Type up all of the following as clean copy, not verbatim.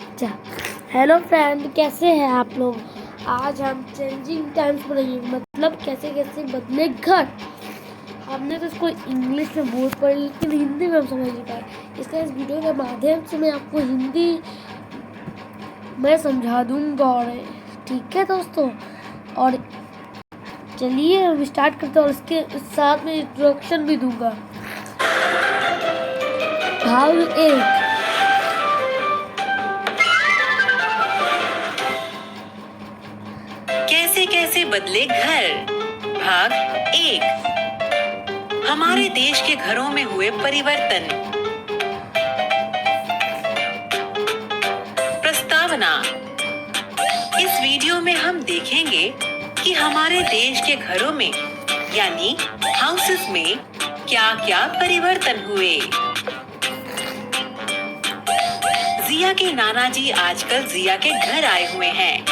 अच्छा, hello friend, कैसे हैं आप लोग। आज हम चेंजिंग टाइम्स पढ़ेंगे, मतलब कैसे कैसे बदले घर। हमने तो इसको इंग्लिश में बहुत पढ़ी, लेकिन हिंदी में हम समझ नहीं पाए। इसलिए इस वीडियो के माध्यम से मैं आपको हिंदी में समझा दूंगा। और ठीक है दोस्तों, और चलिए हम स्टार्ट करते हैं और इसके साथ में इंट्रोडक्शन भी दूंगा। भाग 1। कैसे कैसे बदले घर। भाग 1। हमारे देश के घरों में हुए परिवर्तन। प्रस्तावना। इस वीडियो में हम देखेंगे कि हमारे देश के घरों में यानी हाउसेस में क्या क्या परिवर्तन हुए। जिया के नाना जी आजकल जिया के घर आए हुए हैं।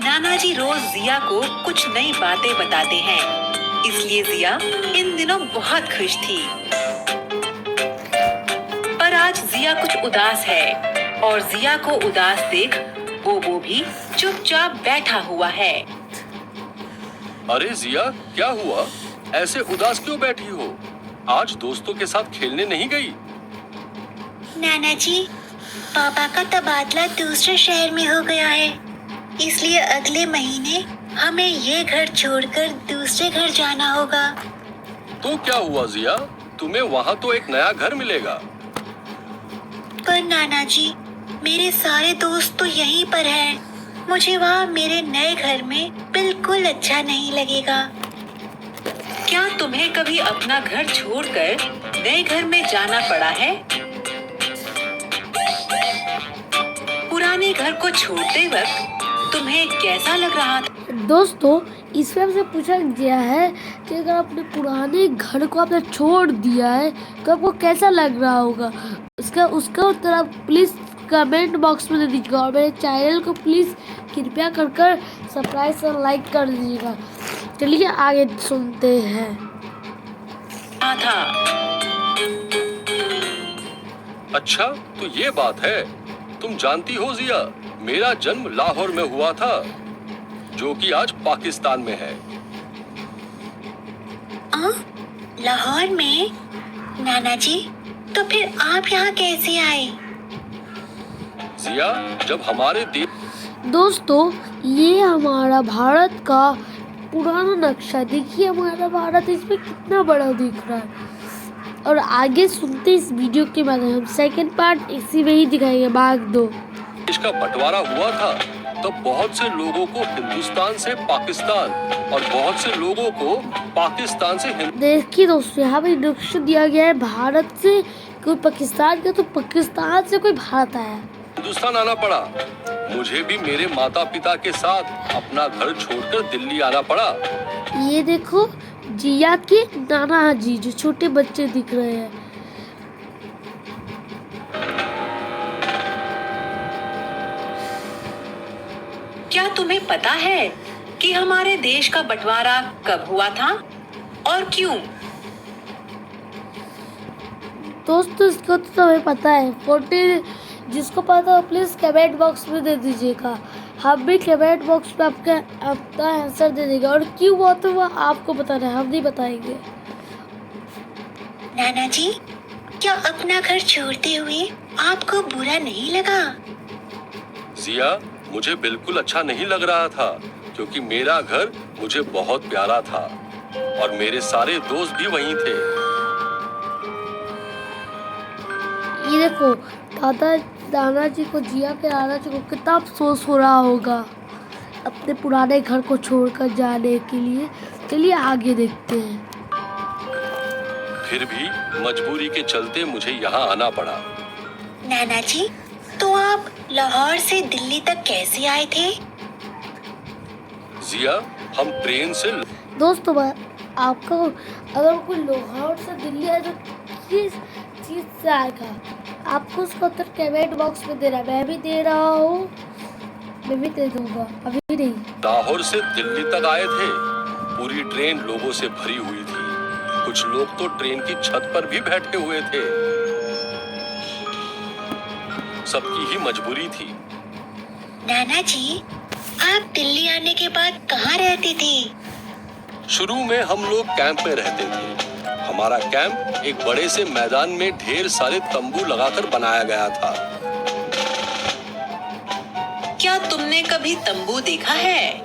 नाना जी रोज जिया को कुछ नई बातें बताते हैं, इसलिए जिया इन दिनों बहुत खुश थी। पर आज जिया कुछ उदास है और जिया को उदास देख बोबो भी चुपचाप बैठा हुआ है। अरे जिया, क्या हुआ? ऐसे उदास क्यों बैठी हो? आज दोस्तों के साथ खेलने नहीं गई? नाना जी, पापा का तबादला दूसरे शहर में हो गया है, इसलिए अगले महीने हमें ये घर छोड़कर दूसरे घर जाना होगा। तो क्या हुआ जिया? तुम्हें वहाँ तो एक नया घर मिलेगा। पर नाना जी, मेरे सारे दोस्त तो यहीं पर हैं। मुझे वहाँ मेरे नए घर में बिल्कुल अच्छा नहीं लगेगा। क्या तुम्हें कभी अपना घर छोड़कर नए घर में जाना पड़ा है? पुराने घर को छोड़ते वक्त तुम्हें कैसा लग रहा था? दोस्तों, इसमें हमसे पूछा गया है कि अगर आपने पुराने घर को आपने छोड़ दिया है तो आपको कैसा लग रहा होगा। उसका उत्तर आप प्लीज़ कमेंट बॉक्स में दे दीजिएगा और मेरे चैनल को प्लीज़ कृपया कर सब्सक्राइब और लाइक कर दीजिएगा। चलिए आगे सुनते हैं। था। अच्छा, तो ये बात है। तुम जानती हो जिया, मेरा जन्म लाहौर में हुआ था, जो कि आज पाकिस्तान में है। लाहौर में? नाना जी, तो फिर आप यहाँ कैसे आए? जिया, जब हमारे देश दोस्तों, ये हमारा भारत का पुराना नक्शा देखिए। हमारा भारत इसमें कितना बड़ा दिख रहा है। और आगे सुनते इस वीडियो के बाद हम सेकंड पार्ट इसी में ही दिखाएंगे, भाग 2। देश का बंटवारा हुआ था, तब बहुत से लोगों को हिंदुस्तान से पाकिस्तान और बहुत से लोगों को पाकिस्तान से देखिए दोस्तों, यहाँ पे इंट्रोडक्शन दिया गया है। भारत से कोई पाकिस्तान का, तो पाकिस्तान से कोई भारत आया। हिंदुस्तान आना पड़ा। मुझे भी मेरे माता पिता के साथ अपना घर छोड़कर दिल्ली आना पड़ा। ये देखो, जिया के नाना जी जो छोटे बच्चे दिख रहे हैं। क्या तुम्हें पता है कि हमारे देश का बंटवारा कब हुआ था और क्यों? दोस्तों, इसको तो हमें पता है। 40 जिसको पता हो प्लीज कमेंट बॉक्स में दे दीजिएगा। हम भी कमेंट बॉक्स पे अपना आंसर दे देगा। और क्यों हुआ तो वह आपको बताना है, हम नहीं बताएंगे। नाना जी, क्या अपना घर छोड़ते हुए आपको बुरा नहीं लगा? जिया, मुझे बिल्कुल अच्छा नहीं लग रहा था, क्योंकि मेरा घर मुझे बहुत प्यारा था और मेरे सारे दोस्त भी वहीं थे। ये देखो, दादा जी को, जिया के दादा जी को कितना अफसोस हो रहा होगा अपने पुराने घर को छोड़कर जाने के लिए। चलिए आगे देखते हैं। फिर भी मजबूरी के चलते मुझे यहाँ आना पड़ा। नाना जी, तो आप लाहौर से दिल्ली तक कैसे आए थे? जिया, हम ट्रेन से। दोस्तों, आपको अगर कोई लाहौर से दिल्ली आए तो किस चीज़ से आएगा, आपको उसका उत्तर कमेंट बॉक्स में देना। मैं भी दे रहा हूँ, मैं भी दे दूंगा, अभी नहीं। लाहौर से दिल्ली तक आए थे। पूरी ट्रेन लोगों से भरी हुई थी। कुछ लोग तो ट्रेन की छत पर भी बैठे हुए थे। सबकी ही मजबूरी थी। नाना जी, आप दिल्ली आने के बाद कहाँ रहते थे? शुरू में हम लोग कैंप में रहते थे। हमारा कैंप एक बड़े से मैदान में ढेर सारे तंबू लगाकर बनाया गया था। क्या तुमने कभी तंबू देखा है?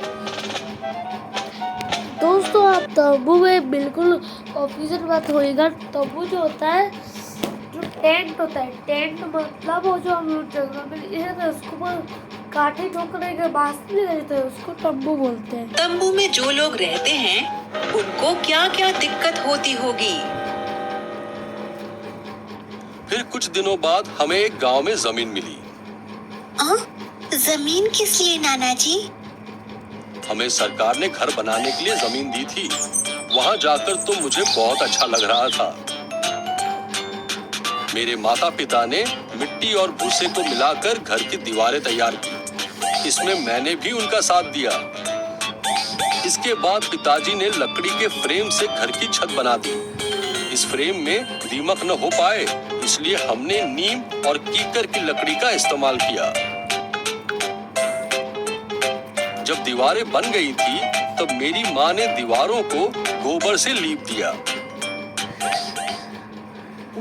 दोस्तों, आप तंबू में बिल्कुल ऑफिसर बात होएगा। तंबू जो होता है, जो टेंट होता है, टेंट मतलब वो जो हम जंगल में रहते हैं, उसको काटे ठोकने के बाद भी रहते हैं, उसको तंबू बोलते हैं। तंबू में जो लोग रहते हैं उनको क्या क्या दिक्कत होती होगी? फिर कुछ दिनों बाद हमें एक गांव में जमीन मिली। जमीन किस लिए नाना जी? हमें सरकार ने घर बनाने के लिए जमीन दी थी। वहां जाकर तो मुझे बहुत अच्छा लग रहा था। मेरे माता पिता ने मिट्टी और भूसे को मिलाकर घर की दीवारें तैयार की। इसमें मैंने भी उनका साथ दिया। इसके बाद पिताजी ने लकड़ी के फ्रेम से घर की छत बना दी। इस फ्रेम में दीमक न हो पाए, इसलिए हमने नीम और कीकर की लकड़ी का इस्तेमाल किया। जब दीवारें बन गई थी, तब मेरी माँ ने दीवारों को गोबर से लीप दिया।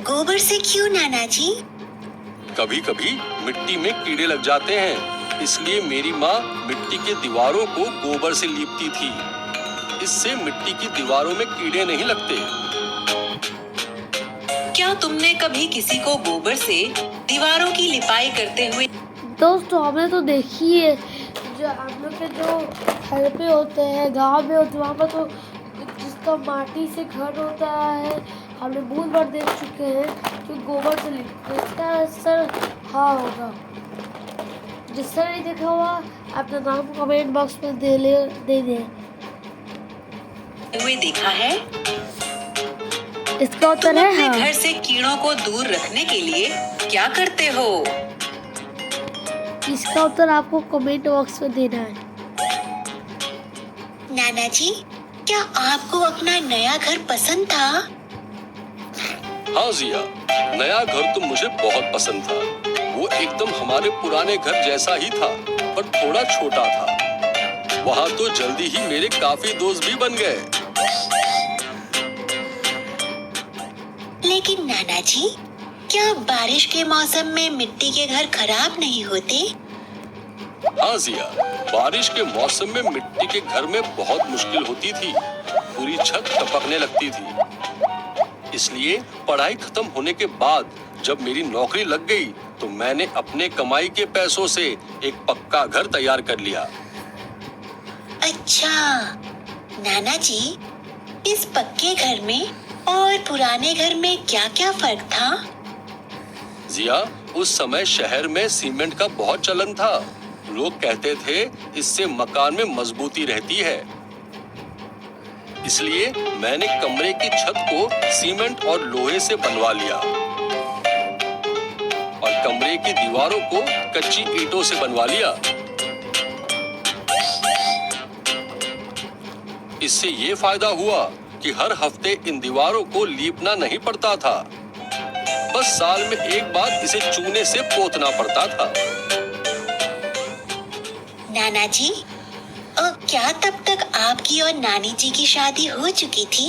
गोबर से क्यों नाना जी? कभी कभी मिट्टी में कीड़े लग जाते हैं, इसलिए मेरी माँ मिट्टी के दीवारों को गोबर से लीपती थी। इससे मिट्टी की दीवारों में कीड़े नहीं लगते। क्या तुमने कभी किसी को गोबर से दीवारों की लिपाई करते हुए? दोस्तों, हमें तो देखिए, जो हम लोग के जो घर पे होते हैं, गांव में होते हैं, वहाँ पर तो जिसका माटी से घर होता है, हमने बहुत बार देख चुके हैं कि गोबर से लिपते हैं। इसका असर हाँ होगा। जिससे नहीं देखा हुआ, अपना नाम कमेंट बॉक्स में दे दे। हुए देखा है? इसका उत्तर तुम है अपने हाँ। घर से कीड़ों को दूर रखने के लिए क्या करते हो? इसका उत्तर आपको कमेंट बॉक्स में देना है। नाना जी, क्या आपको अपना नया घर पसंद था? हाँ जिया, नया घर तो मुझे बहुत पसंद था। वो एकदम हमारे पुराने घर जैसा ही था, पर थोड़ा छोटा था। वहाँ तो जल्दी ही मेरे काफी दोस्त भी बन गए। लेकिन नाना जी, क्या बारिश के मौसम में मिट्टी के घर खराब नहीं होते? हाँ जिया, बारिश के मौसम में मिट्टी के घर में बहुत मुश्किल होती थी। पूरी छत टपकने लगती थी। इसलिए पढ़ाई खत्म होने के बाद जब मेरी नौकरी लग गई, तो मैंने अपने कमाई के पैसों से एक पक्का घर तैयार कर लिया। अच्छा, नाना जी, इस पक्के घर में और पुराने घर में क्या-क्या फर्क था? जिया, उस समय शहर में सीमेंट का बहुत चलन था। लोग कहते थे इससे मकान में मजबूती रहती है। इसलिए मैंने कमरे की छत को सीमेंट और लोहे से बनवा लिया और कमरे की दीवारों को कच्ची ईंटों से बनवा लिया। इससे ये फायदा हुआ कि हर हफ्ते इन दीवारों को लीपना नहीं पड़ता था। बस साल में एक बार इसे चूने से पोतना पड़ता था। नाना जी, क्या तब तक आपकी और नानी जी की शादी हो चुकी थी?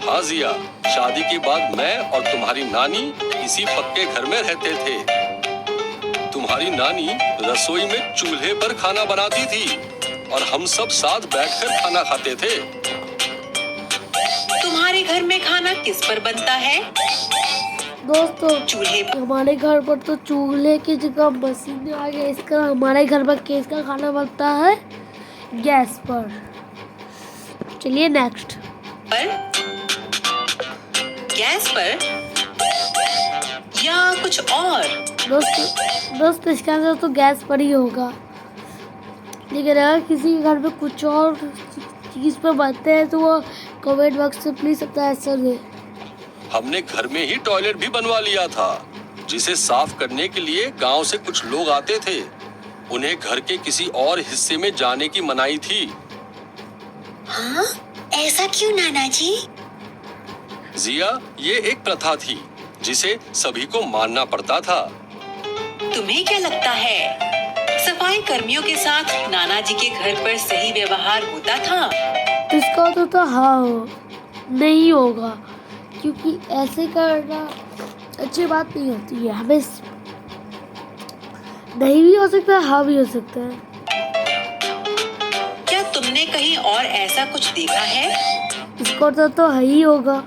हाँ जिया, शादी के बाद मैं और तुम्हारी नानी इसी पक्के घर में रहते थे। तुम्हारी नानी रसोई में चूल्हे पर खाना बनाती थी और हम सब साथ बैठकर खाना खाते थे। तुम्हारे घर में खाना किस पर बनता है? दोस्तों, चूल्हे पर। हमारे घर पर तो चूल्हे की जगह मशीन आ गई। इसका हमारे घर पर किसका खाना बनता है? गैस पर। चलिए नेक्स्ट। गैस पर या कुछ और? दोस्त इसका आंसर तो गैस पर ही होगा। लेकिन अगर किसी के घर पे कुछ और चीज पर बनते हैं तो वो कमेंट बॉक्स से प्लीज अपना आंसर दे। हमने घर में ही टॉयलेट भी बनवा लिया था, जिसे साफ करने के लिए गांव से कुछ लोग आते थे। उन्हें घर के किसी और हिस्से में जाने की मनाही थी। हाँ, ऐसा क्यों नाना जी? जिया, ये एक प्रथा थी जिसे सभी को मानना पड़ता था। तुम्हें क्या लगता है, सफाई कर्मियों के साथ नाना जी के घर पर सही व्यवहार होता था? इसका तो हाँ नहीं होगा, क्योंकि ऐसे करना अच्छी बात नहीं होती है। हमें नहीं भी हो सकता है, हाँ भी हो सकता है। क्या तुमने कहीं और ऐसा कुछ देखा है? इसका तो है ही होगा।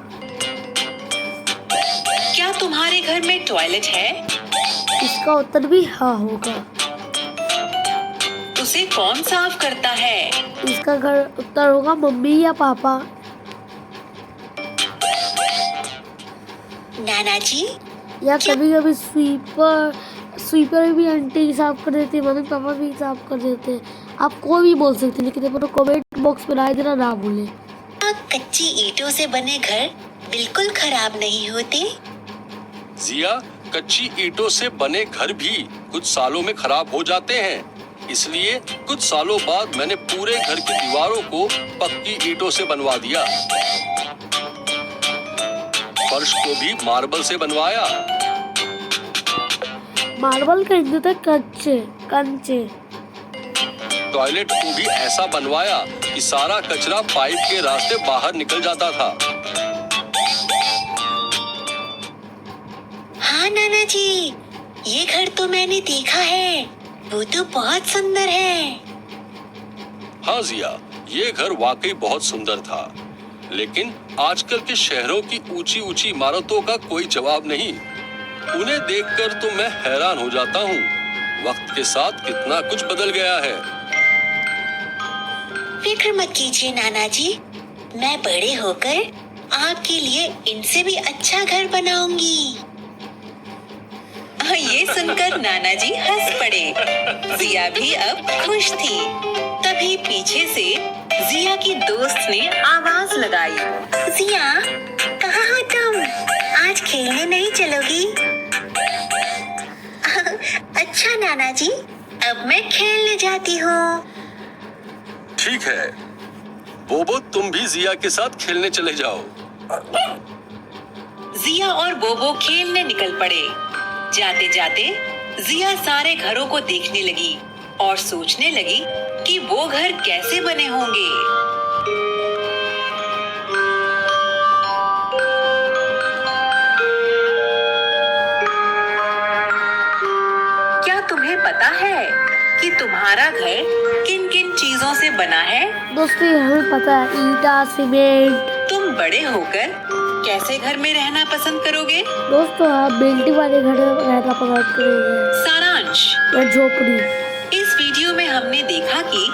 क्या तुम्हारे घर में टॉयलेट है? इसका उत्तर भी हाँ होगा। उसे कौन साफ करता है? इसका घर उत्तर होगा मम्मी या पापा। नाना जी, या कभी कभी स्वीपर भी आंटी साफ कर देती है, मम्मी पापा भी साफ कर देते हैं। आप कोई भी बोल सकते हैं, लेकिन ये कमेंट बॉक्स में राय देना ना भूलें। कच्ची ईंटों से बने घर बिल्कुल खराब नहीं होते। जिया, कच्ची ईंटों से बने घर भी कुछ सालों में खराब हो जाते हैं। इसलिए कुछ सालों बाद मैंने पूरे घर की दीवारों को पक्की ईंटों से बनवा दिया। फर्श को भी मार्बल से बनवाया। मार्बल का हिंदी था कंचे। टॉयलेट को भी ऐसा बनवाया कि सारा कचरा पाइप के रास्ते बाहर निकल जाता था। हाँ नाना जी, ये घर तो मैंने देखा है, वो तो बहुत सुंदर है। हाँ जिया, ये घर वाकई बहुत सुंदर था, लेकिन आजकल के शहरों की ऊंची ऊंची इमारतों का कोई जवाब नहीं। उन्हें देखकर तो मैं हैरान हो जाता हूँ। वक्त के साथ कितना कुछ बदल गया है। फिक्र मत कीजिए नाना जी, मैं बड़े होकर आपके लिए इनसे भी अच्छा घर बनाऊंगी। ये सुनकर नाना जी हंस पड़े। जिया भी अब खुश थी। तभी पीछे से जिया की दोस्त ने आवाज लगाई। जिया, कहाँ हो तुम? आज खेलने नहीं चलोगी? अच्छा नाना जी, अब मैं खेलने जाती हूँ। ठीक है बोबो, तुम भी जिया के साथ खेलने चले जाओ। जिया और बोबो खेलने निकल पड़े। जाते जाते जिया सारे घरों को देखने लगी और सोचने लगी कि वो घर कैसे बने होंगे। क्या तुम्हें पता है कि तुम्हारा घर किन किन चीजों से बना है? दोस्तों हमें पता है, ईंटा, सीमेंट। तुम बड़े होकर कैसे घर में रहना पसंद करोगे? दोस्तों आप बिल्डिंग वाले घर में रहना पसंद करेंगे सारांश, या झोपड़ी। इस वीडियो में हमने देखा कि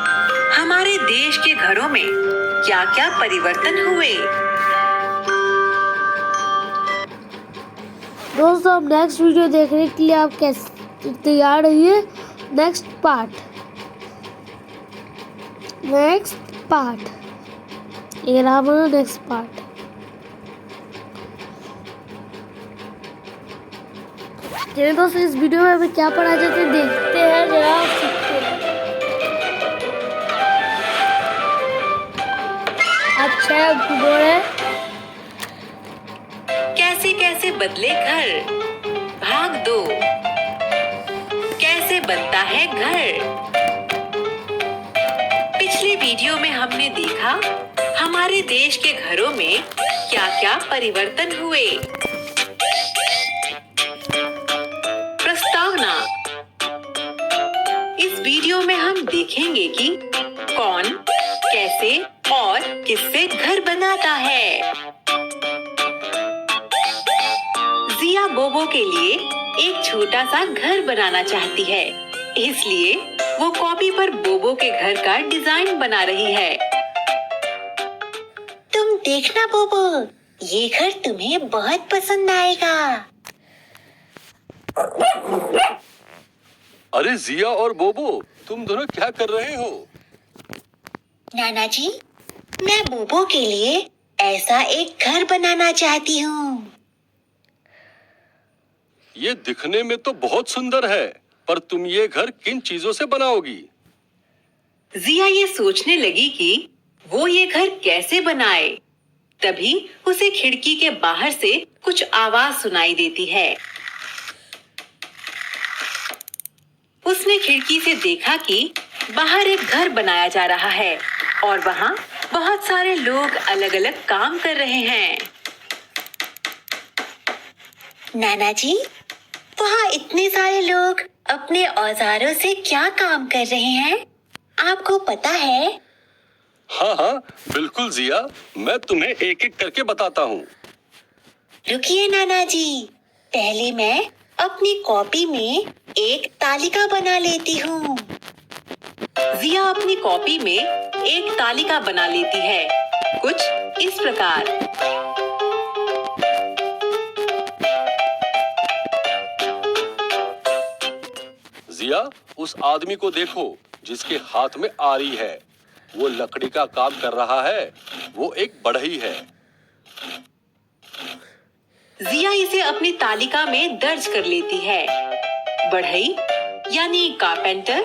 हमारे देश के घरों में क्या-क्या परिवर्तन हुए। दोस्तों अब नेक्स्ट वीडियो देखने के लिए आप कैसे तैयार रहिए। नेक्स्ट पार्ट ये रहा हमारा नेक्स्ट पार्ट। चलिए दोस्तों, इस वीडियो में हमें क्या पढ़ा जाता है देखते हैं, जरा आप सीखते हैं। अच्छा गुड है। कैसे कैसे बदले घर, भाग 2। कैसे बनता है घर। पिछले वीडियो में हमने देखा हमारे देश के घरों में क्या-क्या परिवर्तन हुए। प्रस्तावना, इस वीडियो में हम देखेंगे कि कौन, कैसे और किससे घर बनाता है। जिया बोबो के लिए एक छोटा सा घर बनाना चाहती है, इसलिए वो कॉपी पर बोबो के घर का डिजाइन बना रही है। तुम देखना बोबो, ये घर तुम्हें बहुत पसंद आएगा। अरे जिया और बोबो, तुम दोनों क्या कर रहे हो? नाना जी, मैं बोबो के लिए ऐसा एक घर बनाना चाहती हूँ। ये दिखने में तो बहुत सुंदर है, पर तुम ये घर किन चीजों से बनाओगी? जिया ये सोचने लगी कि वो ये घर कैसे बनाए। तभी उसे खिड़की के बाहर से कुछ आवाज सुनाई देती है। उसने खिड़की से देखा कि बाहर एक घर बनाया जा रहा है और वहाँ बहुत सारे लोग अलग अलग काम कर रहे हैं। नाना जी, वहाँ इतने सारे लोग अपने औजारों से क्या काम कर रहे हैं, आपको पता है? हाँ हाँ, बिल्कुल जिया, मैं तुम्हें एक एक करके बताता हूँ। रुकिए नाना जी, पहले मैं अपनी कॉपी में एक तालिका बना लेती हूँ। जिया अपनी कॉपी में एक तालिका बना लेती है, कुछ इस प्रकार। जिया, उस आदमी को देखो जिसके हाथ में आरी है। वो लकड़ी का काम कर रहा है। वो एक बढ़ई है। जिया इसे अपनी तालिका में दर्ज कर लेती है। बढ़ई यानी कारपेंटर,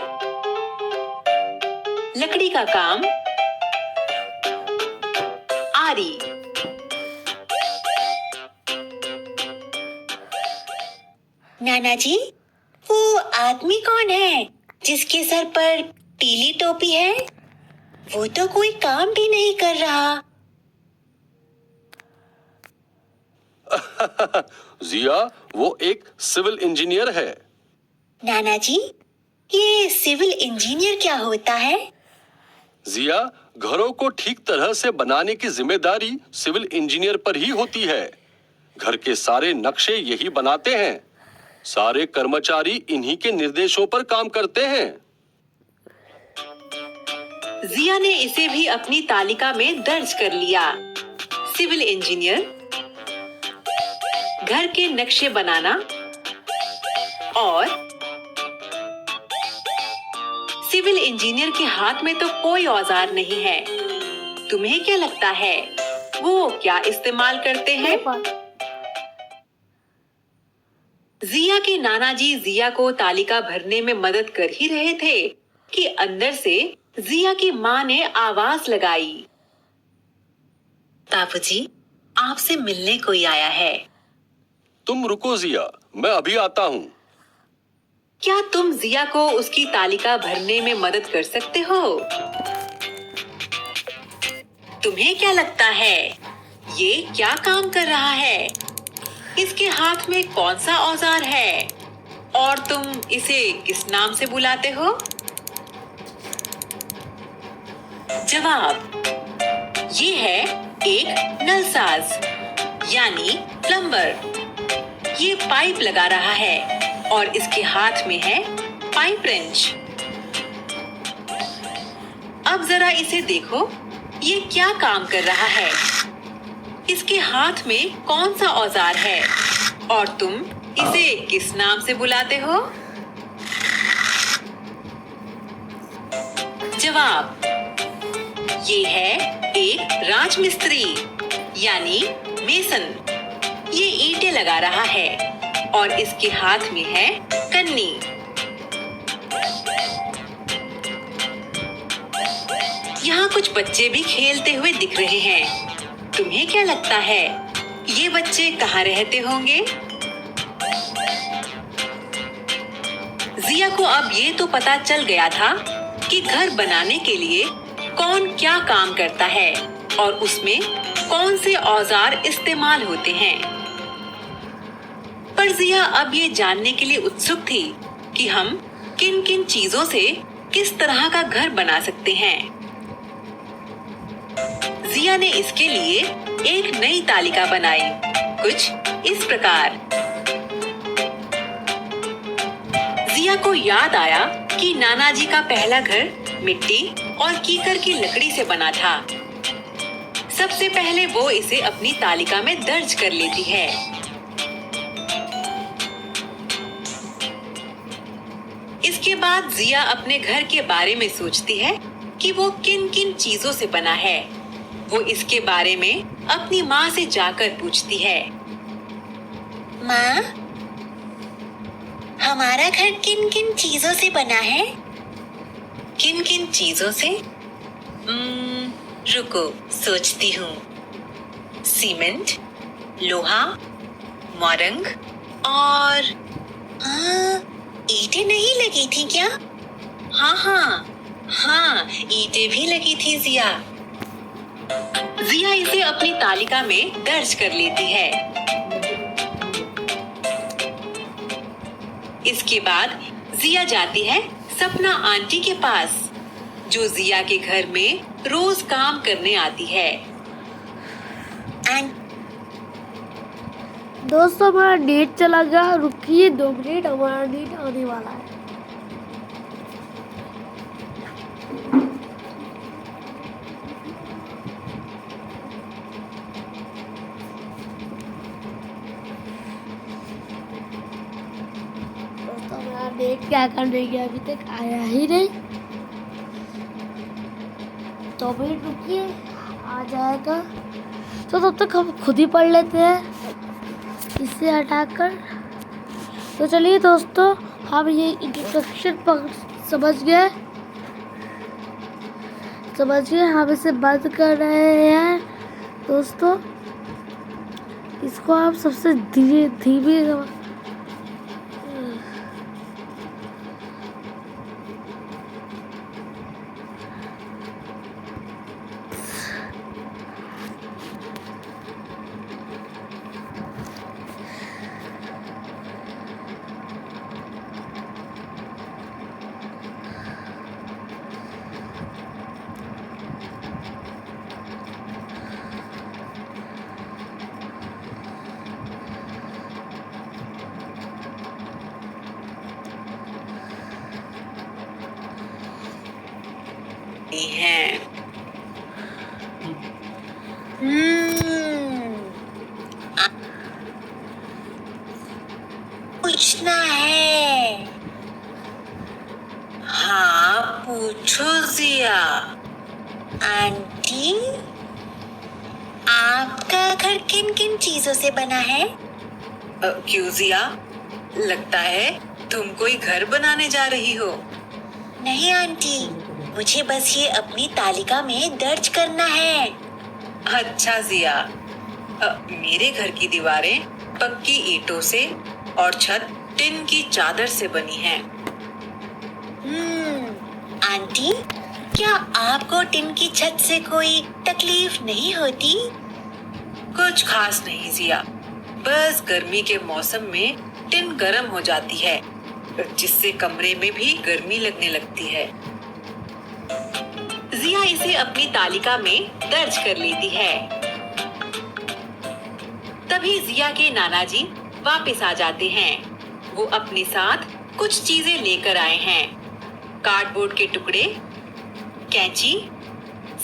लकड़ी का काम, आरी। नाना जी, वो आदमी कौन है जिसके सर पर पीली टोपी है? वो तो कोई काम भी नहीं कर रहा। जिया, वो एक सिविल इंजीनियर है। नाना जी, ये सिविल इंजीनियर क्या होता है? जिया, घरों को ठीक तरह से बनाने की जिम्मेदारी सिविल इंजीनियर पर ही होती है। घर के सारे नक्शे यही बनाते हैं। सारे कर्मचारी इन्हीं के निर्देशों पर काम करते हैं। जिया ने इसे भी अपनी तालिका में दर्ज कर लिया। सिविल इंजीनियर, घर के नक्शे बनाना और सिविल इंजीनियर के हाथ में तो कोई औजार नहीं है। तुम्हें क्या लगता है वो क्या इस्तेमाल करते हैं? जिया के नाना जी जिया को तालिका भरने में मदद कर ही रहे थे कि अंदर से जिया की माँ ने आवाज लगाई। बाबूजी, आपसे मिलने कोई आया है। तुम रुको जिया, मैं अभी आता हूँ। क्या तुम जिया को उसकी तालिका भरने में मदद कर सकते हो? तुम्हें क्या लगता है ये क्या काम कर रहा है? इसके हाथ में कौन सा औजार है और तुम इसे किस नाम से बुलाते हो? जवाब, ये है एक नलसाज यानी प्लम्बर। ये पाइप लगा रहा है और इसके हाथ में है पाइप रेंच। अब जरा इसे देखो, ये क्या काम कर रहा है? इसके हाथ में कौन सा औजार है और तुम इसे किस नाम से बुलाते हो? जवाब, ये है एक राजमिस्त्री यानी मेसन। ये ईंटें लगा रहा है और इसके हाथ में है कन्नी। यहाँ कुछ बच्चे भी खेलते हुए दिख रहे हैं। तुम्हें क्या लगता है ये बच्चे कहाँ रहते होंगे? जिया को अब ये तो पता चल गया था कि घर बनाने के लिए कौन क्या काम करता है और उसमें कौन से औजार इस्तेमाल होते हैं। पर जिया अब ये जानने के लिए उत्सुक थी कि हम किन किन चीजों से किस तरह का घर बना सकते हैं। जिया ने इसके लिए एक नई तालिका बनाई, कुछ इस प्रकार। जिया को याद आया कि नाना जी का पहला घर मिट्टी और कीकर की लकड़ी से बना था। सबसे पहले वो इसे अपनी तालिका में दर्ज कर लेती है। इसके बाद जिया अपने घर के बारे में सोचती है कि वो किन किन चीजों से बना है। वो इसके बारे में अपनी माँ से जाकर पूछती है। माँ, हमारा घर किन किन चीजों से बना है? किन किन चीजों से? रुको, सोचती हूँ। सीमेंट, लोहा, मोरंग और हाँ, ईंटें नहीं लगी थी क्या? हाँ हाँ हाँ, ईंटें भी लगी थी जिया। जिया इसे अपनी तालिका में दर्ज कर लेती है। इसके बाद जिया जाती है सपना आंटी के पास, जो जिया के घर में रोज काम करने आती है। आंटी, दोस्तों हमारा नेट चला गया, रुकिए 2 मिनट, हमारा नेट आने वाला है। दोस्तों हमारा नेट क्या करने गया, अभी तक आया ही नहीं। 2 मिनट रुकिए, आ जाएगा। तो तब तक हम खुद ही पढ़ लेते हैं इसे हटाकर। तो चलिए दोस्तों, हम ये इंट्रोडक्शन समझ गए, हम इसे बंद कर रहे हैं दोस्तों। इसको आप सबसे धीमे हैं। पूछना है। हाँ पूछो जिया। आंटी, आपका घर किन किन चीजों से बना है? क्यों जिया, लगता है तुम कोई घर बनाने जा रही हो। नहीं आंटी, मुझे बस ये अपनी तालिका में दर्ज करना है। अच्छा जिया, मेरे घर की दीवारें पक्की ईंटों से और छत टिन की चादर से बनी है। आंटी, क्या आपको टिन की छत से कोई तकलीफ नहीं होती? कुछ खास नहीं जिया, बस गर्मी के मौसम में टिन गर्म हो जाती है, जिससे कमरे में भी गर्मी लगने लगती है। जिया इसे अपनी तालिका में दर्ज कर लेती है। तभी जिया के नाना जी वापस आ जाते हैं। वो अपने साथ कुछ चीजें लेकर आए हैं। कार्डबोर्ड के टुकड़े, कैंची,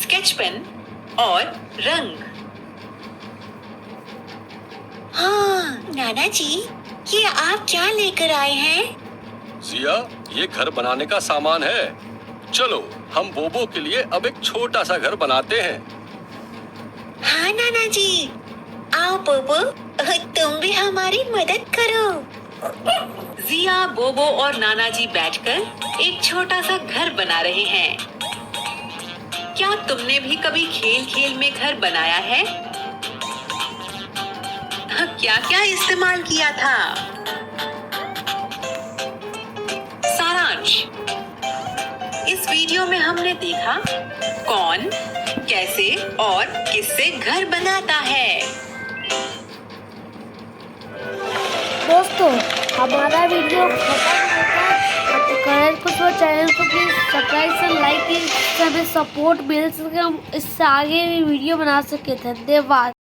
स्केच पेन और रंग। हाँ नाना जी, ये आप क्या लेकर आए हैं? जिया, ये घर बनाने का सामान है। चलो हम बोबो के लिए अब एक छोटा सा घर बनाते हैं। हाँ नाना जी, आओ बोबो, तुम भी हमारी मदद करो। जिया, बोबो और नाना जी बैठकर एक छोटा सा घर बना रहे हैं। क्या तुमने भी कभी खेल खेल में घर बनाया है? क्या क्या इस्तेमाल किया था? सारांश, इस वीडियो में हमने देखा कौन, कैसे और किससे घर बनाता है। दोस्तों हमारा वीडियो खत्म होता है, तो करें कुछ वो चैनल को प्लीज सब्सक्राइब से लाइक, हमें सपोर्ट मिल सके, हम इससे आगे भी वीडियो बना सके। धन्यवाद।